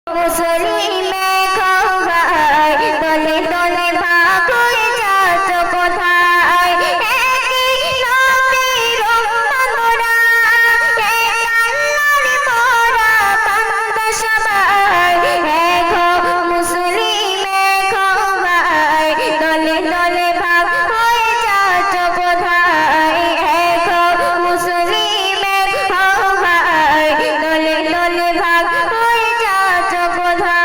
মুসলিম খোবাই দলে দলে ভাগ হয়ে যাচ্ছ কোথায়? একই নবীর উম্মতরা, এক আল্লাহর মোরা বান্দা সবাই। এগো মুসলিম খোবাই দলে দলে ভাগ হয়ে যাচ্ছ কোথায়? এগো মুসলিম খোবাই দলে দলে ভাগ হয়ে যাচ্ছ কোথায়?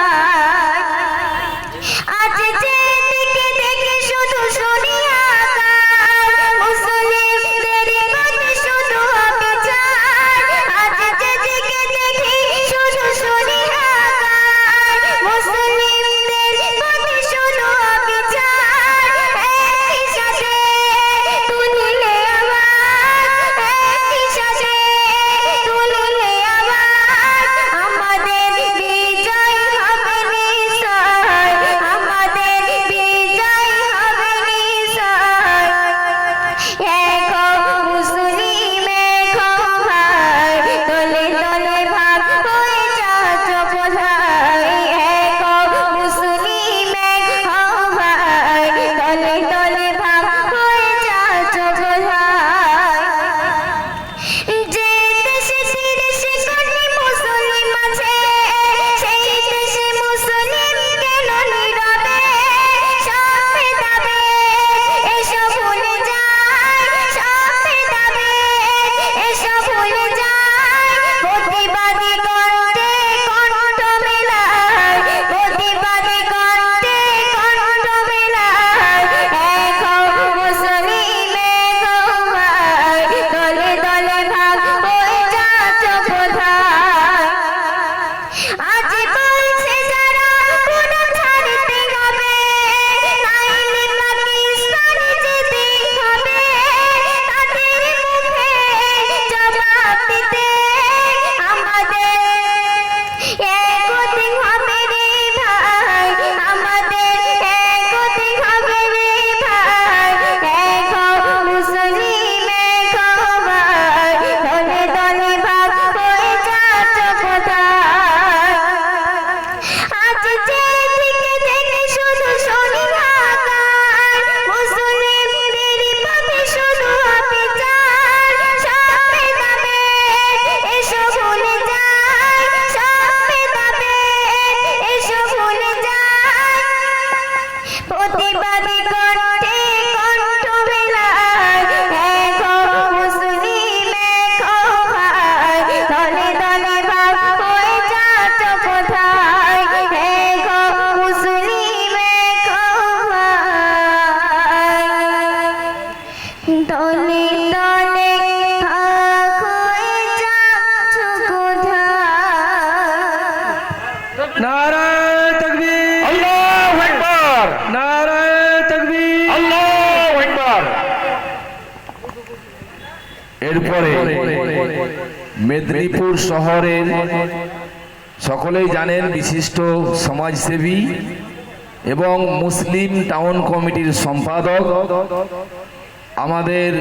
আজ যেদিকে দেখি শুধু শুনি আকার, মুসলিমদের প্রতি শুধু অবিচার। আজ যেদিকে দেখি শুধু শুনি আকার, মুসলিমদের প্রতি শুধু অবিচার। একই সাথে তুলিলে আওয়াজ, একই সাথে তুলিলে আওয়াজ, আমাদের বিজয় হবে নিশ্চয়, আমাদের বিজয় হবে নিশ্চয়। এগো মুসলিম খোবাই দলে দলে ভাগ হয়ে যাচ্ছ কোথায়? এগো মুসলিম খোবাই দলে দলে ভাগ হয়ে যাচ্ছ কোথায়? যে দেশে বিদেশে কোটি মুসলিম আছে, সেই দেশে মুসলিম কেন নীরবে? সব ভেদাভেদ এসব ভুলে যায়, সব ভেদাভেদ এসব ভুলে যায়। প্রতিবাদী কণ্ঠে কণ্ঠ মেলায়, প্রতিবাদী কণ্ঠে কণ্ঠ মেলায়। এগো মুসলিম খোবাই দলে দলে ভাগ হয়ে যাচ্ছ কোথায়? আজ বলছে যারা পুরো ছাড়তে হবে, নাইলে পাকিস্তান যেতে হবে। তাদের মুখে জবাব দিতে আমাদের একদিন হবে রে ভাই, আমাদের একদিন হবে রে ভাই। এগো মুসলিম খোবাই দলে দলে ভাগ হয়ে যাচ্ছ কোথায়? আজ যেদিকে দেখি শুধু শুনি আকার, মুসলিমদের প্রতি শুধু অবিচার। সব ভেদাভেদ এসব ভুলে যায়, সব ভেদাভেদ এসব ভুলে যায়। প্রতিবাদী কণ্ঠে কণ্ঠ মেলায়। এগো মুসলিম খোবাই দলে দলে ভাগ হয়ে যাচ্ছ কোথায়? এগো মুসলিম খোবাই দলে দলে ভাগ হয়ে যাচ্ছ কোথায়? নারায়ে তাকবীর, আল্লাহু আকবার, নারায়ে তাকবীর, আল্লাহু আকবার। এরপরে মেদিনীপুর শহরের সকলেই জানেন বিশিষ্ট সমাজসেবী এবং মুসলিম টাউন কমিটির সম্পাদক, আমাদের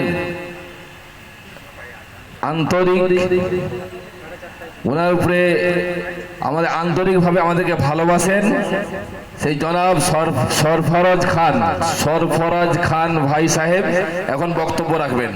আন্তরিক ওনার উপরে আমাদের আন্তরিকভাবে আমাদেরকে ভালোবাসেন সেই জনাব সরফরাজ খান ভাই সাহেব এখন বক্তব্য রাখবেন।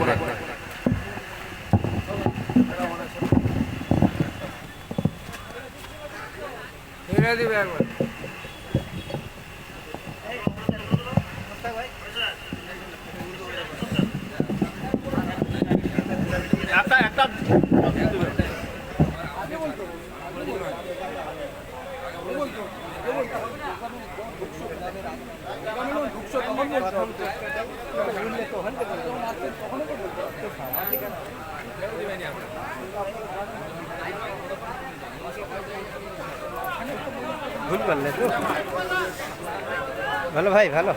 ভুল করলে তো ভালো ভাই, ভালো।